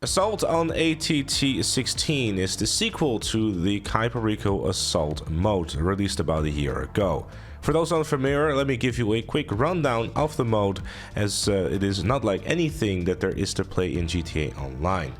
Assault on ATT 16 is the sequel to the Cayo Perico Assault mode, released about a year ago. For those unfamiliar, let me give you a quick rundown of the mode, as it is not like anything that there is to play in GTA Online.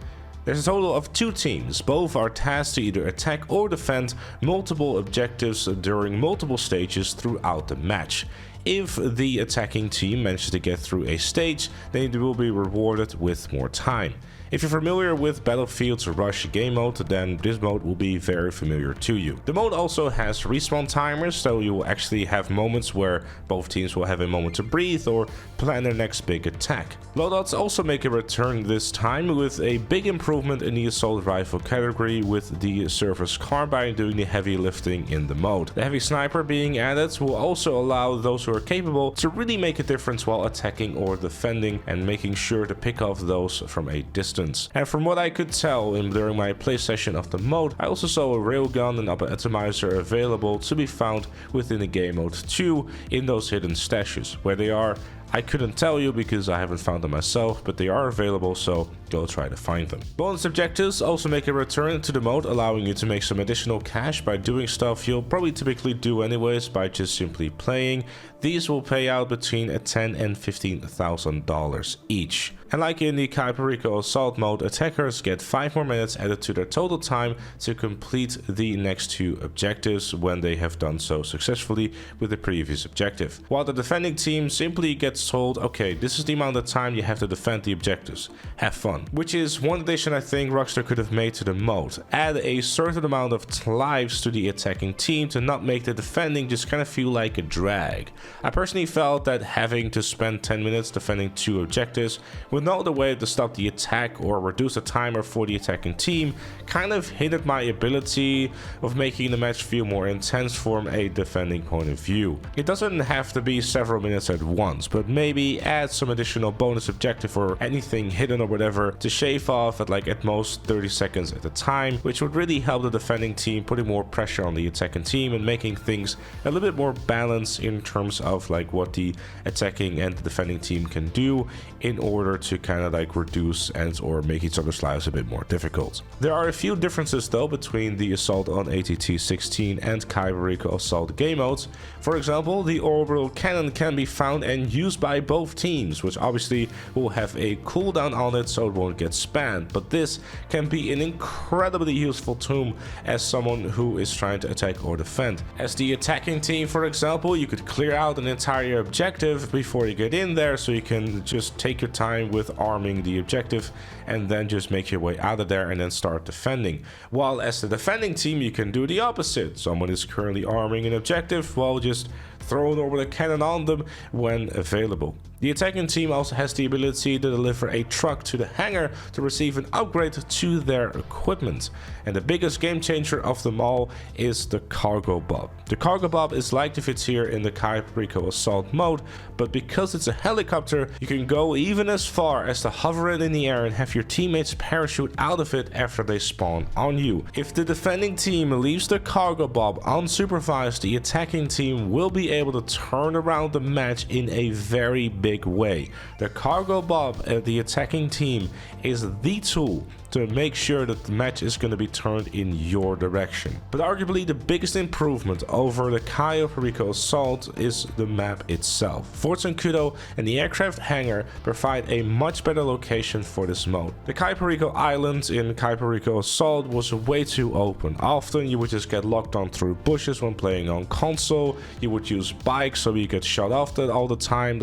There's a total of 2 teams, both are tasked to either attack or defend multiple objectives during multiple stages throughout the match. If the attacking team manages to get through a stage, then they will be rewarded with more time. If you're familiar with Battlefield's Rush game mode, then this mode will be very familiar to you. The mode also has respawn timers, so you will actually have moments where both teams will have a moment to breathe or plan their next big attack. Loadouts also make a return this time with a big improvement in the assault rifle category, with the service carbine doing the heavy lifting in the mode. The heavy sniper being added will also allow those who are capable to really make a difference while attacking or defending, and making sure to pick off those from a distance. And from what I could tell during my play session of the mode, I also saw a railgun and upper atomizer available to be found within the game mode 2 in those hidden stashes. Where they are, I couldn't tell you because I haven't found them myself, but they are available, so go try to find them. Bonus objectives also make a return to the mode, allowing you to make some additional cash by doing stuff you'll probably typically do anyways by just simply playing. These will pay out between $10,000 and $15,000 each. And like in the Cayo Perico Assault mode, attackers get 5 more minutes added to their total time to complete the next 2 objectives when they have done so successfully with the previous objective. While the defending team simply gets told, okay, this is the amount of time you have to defend the objectives. Have fun. Which is one addition I think Rockstar could have made to the mode. Add a certain amount of lives to the attacking team to not make the defending just kind of feel like a drag. I personally felt that having to spend 10 minutes defending 2 objectives with no other way to stop the attack or reduce the timer for the attacking team kind of hindered my ability of making the match feel more intense from a defending point of view. It doesn't have to be several minutes at once, but maybe add some additional bonus objective or anything hidden or whatever to shave off at most 30 seconds at a time, which would really help the defending team, putting more pressure on the attacking team and making things a little bit more balanced in terms of what the attacking and the defending team can do in order to kind of reduce and or make each other's lives a bit more difficult. There are a few differences though between the Assault on ATT 16 and Cayo Perico Assault game modes. For example, the orbital cannon can be found and used by both teams, which obviously will have a cooldown on it so it won't get spammed, but this can be an incredibly useful tool as someone who is trying to attack or defend. As the attacking team, for example, you could clear out an entire objective before you get in there, so you can just take your time with arming the objective and then just make your way out of there and then start defending. While as the defending team, you can do the opposite. Someone is currently arming an objective, well, just throw an orbital cannon on them when available. The attacking team also has the ability to deliver a truck to the hangar to receive an upgrade to their equipment. And the biggest game changer of them all is the cargo bob. The cargo bob is like the fits here in the Cayo Perico Assault mode, but because it's a helicopter, you can go even as far as to hover it in the air and have your teammates parachute out of it after they spawn on you. If the defending team leaves the cargo bob unsupervised, the attacking team will be able to turn around the match in a very big way. The cargo bob at the attacking team is the tool to make sure that the match is going to be turned in your direction. But arguably the biggest improvement over the Cayo Perico Assault is the map itself. Fort Zancudo and the aircraft hangar provide a much better location for this mode. The Cayo Perico Island in Cayo Perico Assault was way too open. Often you would just get locked on through bushes when playing on console. You would use bikes so you get shot off that all the time.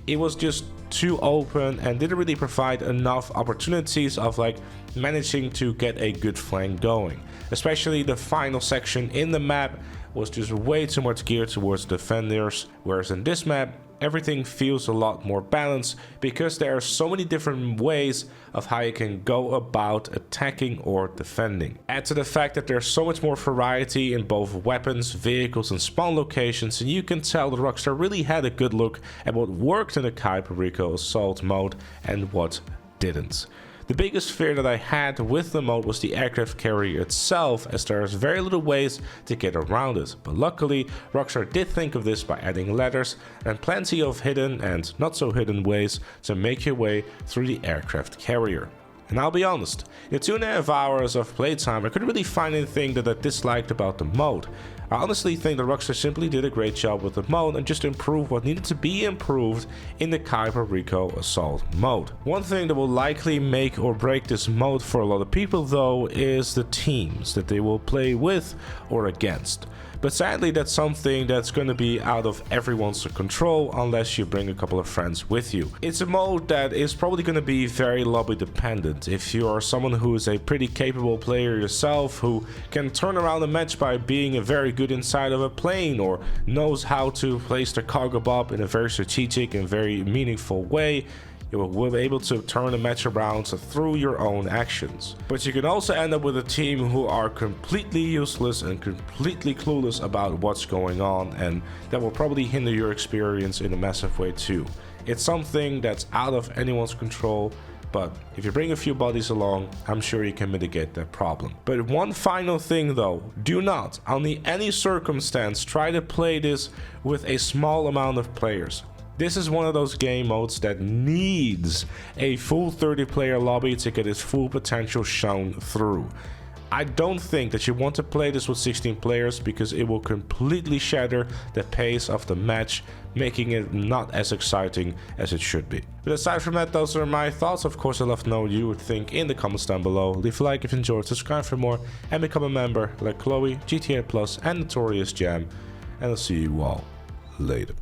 It was just too open and didn't really provide enough opportunities of managing to get a good flank going. Especially the final section in the map was just way too much geared towards defenders, whereas in this map everything feels a lot more balanced because there are so many different ways of how you can go about attacking or defending. Add to the fact that there's so much more variety in both weapons, vehicles and spawn locations, and you can tell that Rockstar really had a good look at what worked in the Cayo Perico Assault mode and what didn't. The biggest fear that I had with the mode was the aircraft carrier itself, as there's very little ways to get around it, but luckily Rockstar did think of this by adding ladders and plenty of hidden and not so hidden ways to make your way through the aircraft carrier. And I'll be honest, in 2.5 hours of playtime, I couldn't really find anything that I disliked about the mode. I honestly think that Rockstar simply did a great job with the mode and just improved what needed to be improved in the Cayo Perico Assault mode. One thing that will likely make or break this mode for a lot of people though is the teams that they will play with or against. But sadly, that's something that's going to be out of everyone's control unless you bring a couple of friends with you. It's a mode that is probably going to be very lobby dependent. If you are someone who is a pretty capable player yourself, who can turn around a match by being a very good inside of a plane, or knows how to place the cargo bomb in a very strategic and very meaningful way, you will be able to turn a match around through your own actions. But you can also end up with a team who are completely useless and completely clueless about what's going on, and that will probably hinder your experience in a massive way too. It's something that's out of anyone's control, but if you bring a few buddies along, I'm sure you can mitigate that problem. But one final thing though, do not, under any circumstance, try to play this with a small amount of players. This is one of those game modes that needs a full 30-player lobby to get its full potential shown through. I don't think that you want to play this with 16 players because it will completely shatter the pace of the match, making it not as exciting as it should be. But aside from that, those are my thoughts. Of course, I'd love to know what you would think in the comments down below. Leave a like if you enjoyed, subscribe for more, and become a member like Chloe, GTA Plus, and Notorious Jam. And I'll see you all later.